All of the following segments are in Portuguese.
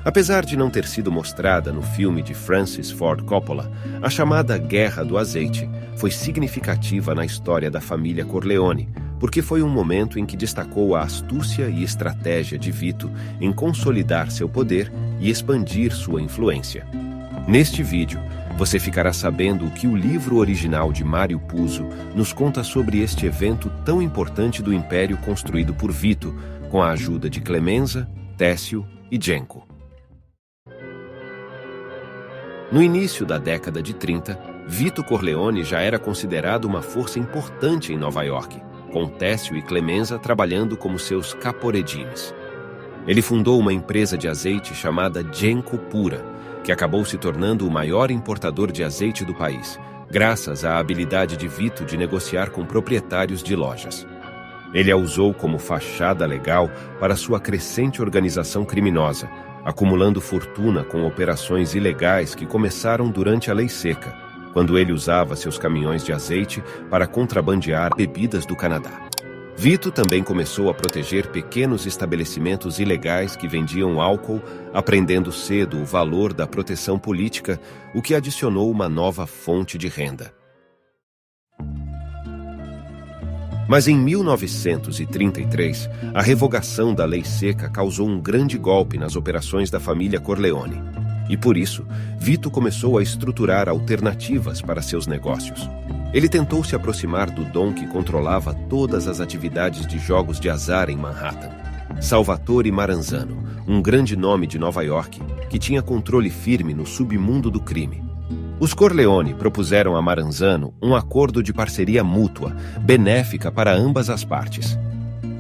Apesar de não ter sido mostrada no filme de Francis Ford Coppola, a chamada Guerra do Azeite foi significativa na história da família Corleone, porque foi um momento em que destacou a astúcia e estratégia de Vito em consolidar seu poder e expandir sua influência. Neste vídeo, você ficará sabendo o que o livro original de Mário Puzo nos conta sobre este evento tão importante do império construído por Vito, com a ajuda de Clemenza, Técio e Genco. No início da década de 30, Vito Corleone já era considerado uma força importante em Nova York, com Técio e Clemenza trabalhando como seus caporegimes. Ele fundou uma empresa de azeite chamada Genco Pura, que acabou se tornando o maior importador de azeite do país, graças à habilidade de Vito de negociar com proprietários de lojas. Ele a usou como fachada legal para sua crescente organização criminosa, acumulando fortuna com operações ilegais que começaram durante a Lei Seca, quando ele usava seus caminhões de azeite para contrabandear bebidas do Canadá. Vito também começou a proteger pequenos estabelecimentos ilegais que vendiam álcool, aprendendo cedo o valor da proteção política, o que adicionou uma nova fonte de renda. Mas em 1933, a revogação da Lei Seca causou um grande golpe nas operações da família Corleone. E por isso, Vito começou a estruturar alternativas para seus negócios. Ele tentou se aproximar do dom que controlava todas as atividades de jogos de azar em Manhattan, Salvatore Maranzano, um grande nome de Nova York, que tinha controle firme no submundo do crime. Os Corleone propuseram a Maranzano um acordo de parceria mútua, benéfica para ambas as partes.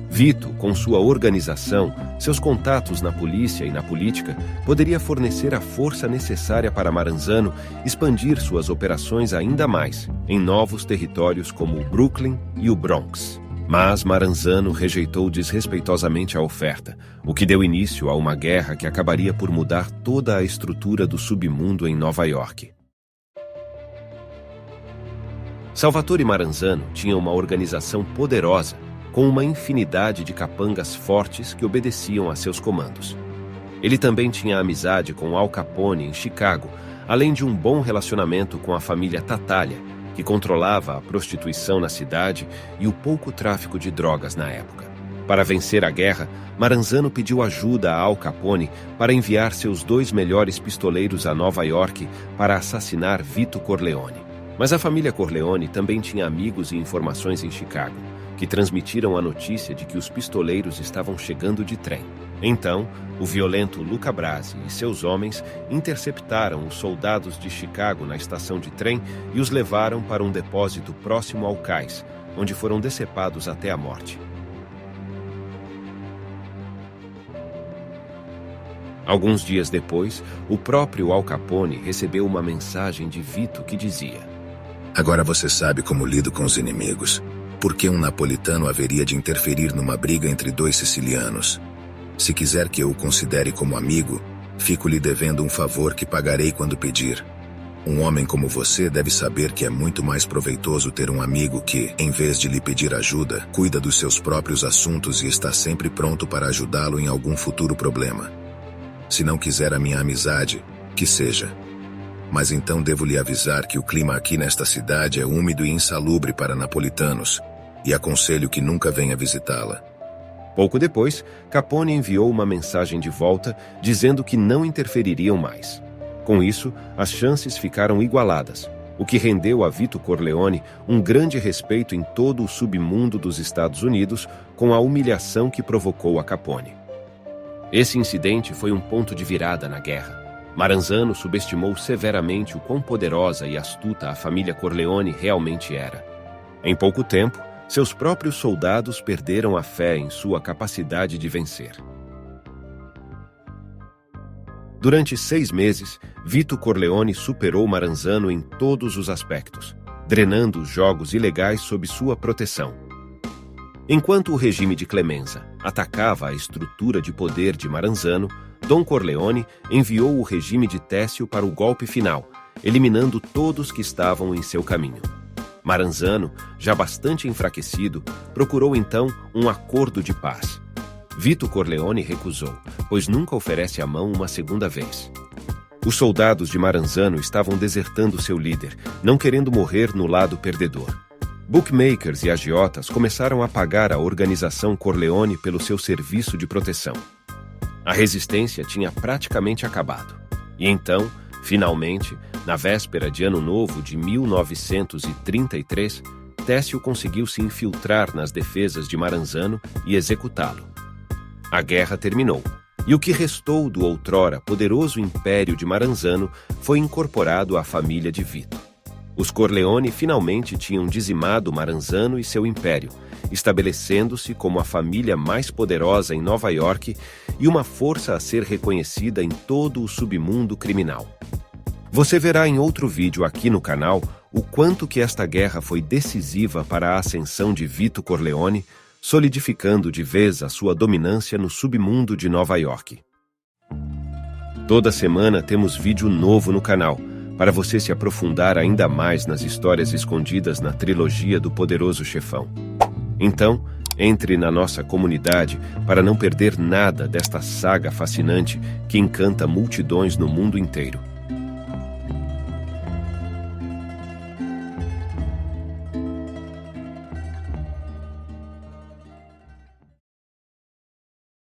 Vito, com sua organização, seus contatos na polícia e na política, poderia fornecer a força necessária para Maranzano expandir suas operações ainda mais, em novos territórios como o Brooklyn e o Bronx. Mas Maranzano rejeitou desrespeitosamente a oferta, o que deu início a uma guerra que acabaria por mudar toda a estrutura do submundo em Nova York. Salvatore Maranzano tinha uma organização poderosa, com uma infinidade de capangas fortes que obedeciam a seus comandos. Ele também tinha amizade com Al Capone em Chicago, além de um bom relacionamento com a família Tattaglia, que controlava a prostituição na cidade e o pouco tráfico de drogas na época. Para vencer a guerra, Maranzano pediu ajuda a Al Capone para enviar seus 2 melhores pistoleiros a Nova York para assassinar Vito Corleone. Mas a família Corleone também tinha amigos e informações em Chicago, que transmitiram a notícia de que os pistoleiros estavam chegando de trem. Então, o violento Luca Brasi e seus homens interceptaram os soldados de Chicago na estação de trem e os levaram para um depósito próximo ao cais, onde foram decepados até a morte. Alguns dias depois, o próprio Al Capone recebeu uma mensagem de Vito que dizia: "Agora você sabe como lido com os inimigos. Por que um napolitano haveria de interferir numa briga entre 2 sicilianos? Se quiser que eu o considere como amigo, fico-lhe devendo um favor que pagarei quando pedir. Um homem como você deve saber que é muito mais proveitoso ter um amigo que, em vez de lhe pedir ajuda, cuida dos seus próprios assuntos e está sempre pronto para ajudá-lo em algum futuro problema. Se não quiser a minha amizade, que seja. Mas então devo lhe avisar que o clima aqui nesta cidade é úmido e insalubre para napolitanos, e aconselho que nunca venha visitá-la." Pouco depois, Capone enviou uma mensagem de volta dizendo que não interfeririam mais. Com isso, as chances ficaram igualadas, o que rendeu a Vito Corleone um grande respeito em todo o submundo dos Estados Unidos com a humilhação que provocou a Capone. Esse incidente foi um ponto de virada na guerra. Maranzano subestimou severamente o quão poderosa e astuta a família Corleone realmente era. Em pouco tempo, seus próprios soldados perderam a fé em sua capacidade de vencer. Durante 6 meses, Vito Corleone superou Maranzano em todos os aspectos, drenando os jogos ilegais sob sua proteção. Enquanto o regime de Clemenza atacava a estrutura de poder de Maranzano, Dom Corleone enviou o regime de Técio para o golpe final, eliminando todos que estavam em seu caminho. Maranzano, já bastante enfraquecido, procurou então um acordo de paz. Vito Corleone recusou, pois nunca oferece a mão uma segunda vez. Os soldados de Maranzano estavam desertando seu líder, não querendo morrer no lado perdedor. Bookmakers e agiotas começaram a pagar a organização Corleone pelo seu serviço de proteção. A resistência tinha praticamente acabado. E então, finalmente, na véspera de Ano Novo de 1933, Técio conseguiu se infiltrar nas defesas de Maranzano e executá-lo. A guerra terminou, e o que restou do outrora poderoso império de Maranzano foi incorporado à família de Vito. Os Corleone finalmente tinham dizimado Maranzano e seu império, estabelecendo-se como a família mais poderosa em Nova York e uma força a ser reconhecida em todo o submundo criminal. Você verá em outro vídeo aqui no canal o quanto que esta guerra foi decisiva para a ascensão de Vito Corleone, solidificando de vez a sua dominância no submundo de Nova York. Toda semana temos vídeo novo no canal, para você se aprofundar ainda mais nas histórias escondidas na trilogia do Poderoso Chefão. Então, entre na nossa comunidade para não perder nada desta saga fascinante que encanta multidões no mundo inteiro.